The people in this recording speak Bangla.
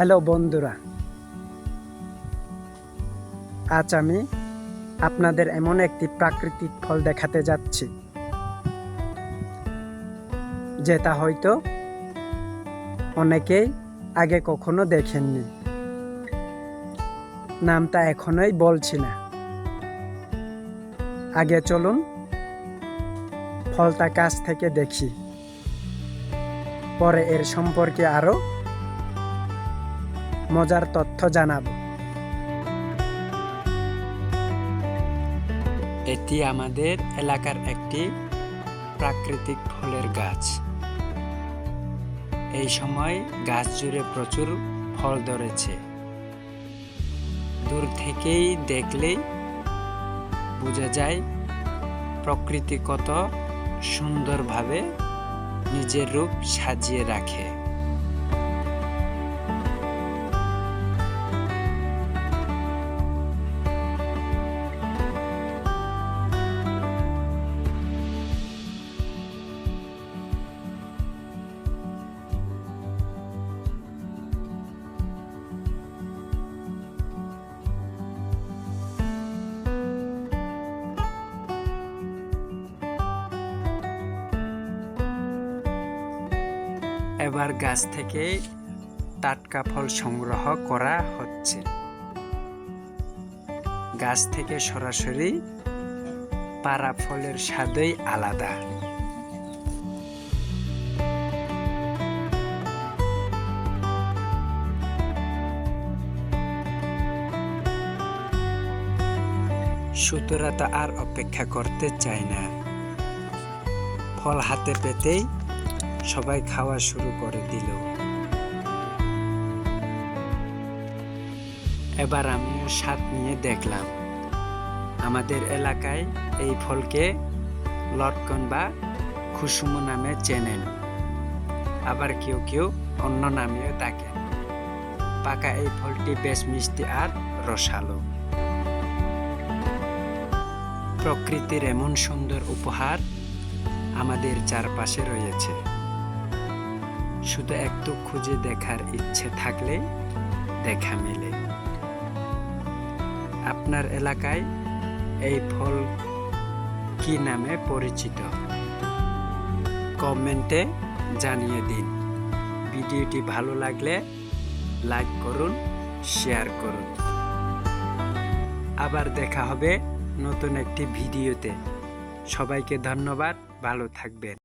হ্যালো বন্ধুরা, আজ আমি আপনাদের এমন একটি প্রাকৃতিক ফল দেখাতে যাচ্ছি যেটা হয়তো অনেকেই আগে কখনো দেখেননি। নামটা এখনোই বলছি না, আগে চলুন ফলটা কাছ থেকে দেখি, পরে এর সম্পর্কে আরো মজার তথ্য জানাবো। এটি আমাদের এলাকার একটি প্রাকৃতিক ফলের গাছ। এই সময় গাছ জুড়ে প্রচুর ফল ধরেছে। দূর থেকেই দেখলেই বোঝা যায় প্রকৃতি কত সুন্দরভাবে নিজের রূপ সাজিয়ে রাখে। এবার গাছ থেকে টাটকা ফল সংগ্রহ করা হচ্ছে। গাছ থেকে সরাসরি পাড়া ফলের স্বাদই আলাদা। সুতরাং তো আর অপেক্ষা করতে চায় না। ফল হাতে পেতেই সবাই খাওয়া শুরু করে দিল। এবার আমিও স্বাদ নিয়ে দেখলাম। আমাদের এলাকায় এই ফলকে লটকন বা কুসুম নামে চেনেন, আবার কেউ কেউ অন্য নামেও ডাকেন। পাকা এই ফলটি বেশ মিষ্টি আর রসালো। প্রকৃতির এমন সুন্দর উপহার আমাদের চারপাশে রয়েছে। শুধু একটু খুঁজে দেখার ইচ্ছে থাকলে দেখা মেলে। আপনার এলাকায় এই ফল কি নামে পরিচিত? কমেন্টে জানিয়ে দিন। ভিডিওটি ভালো লাগলে লাইক করুন, শেয়ার করুন। আবার দেখা হবে নতুন একটি ভিডিওতে। সবাইকে ধন্যবাদ, ভালো থাকবেন।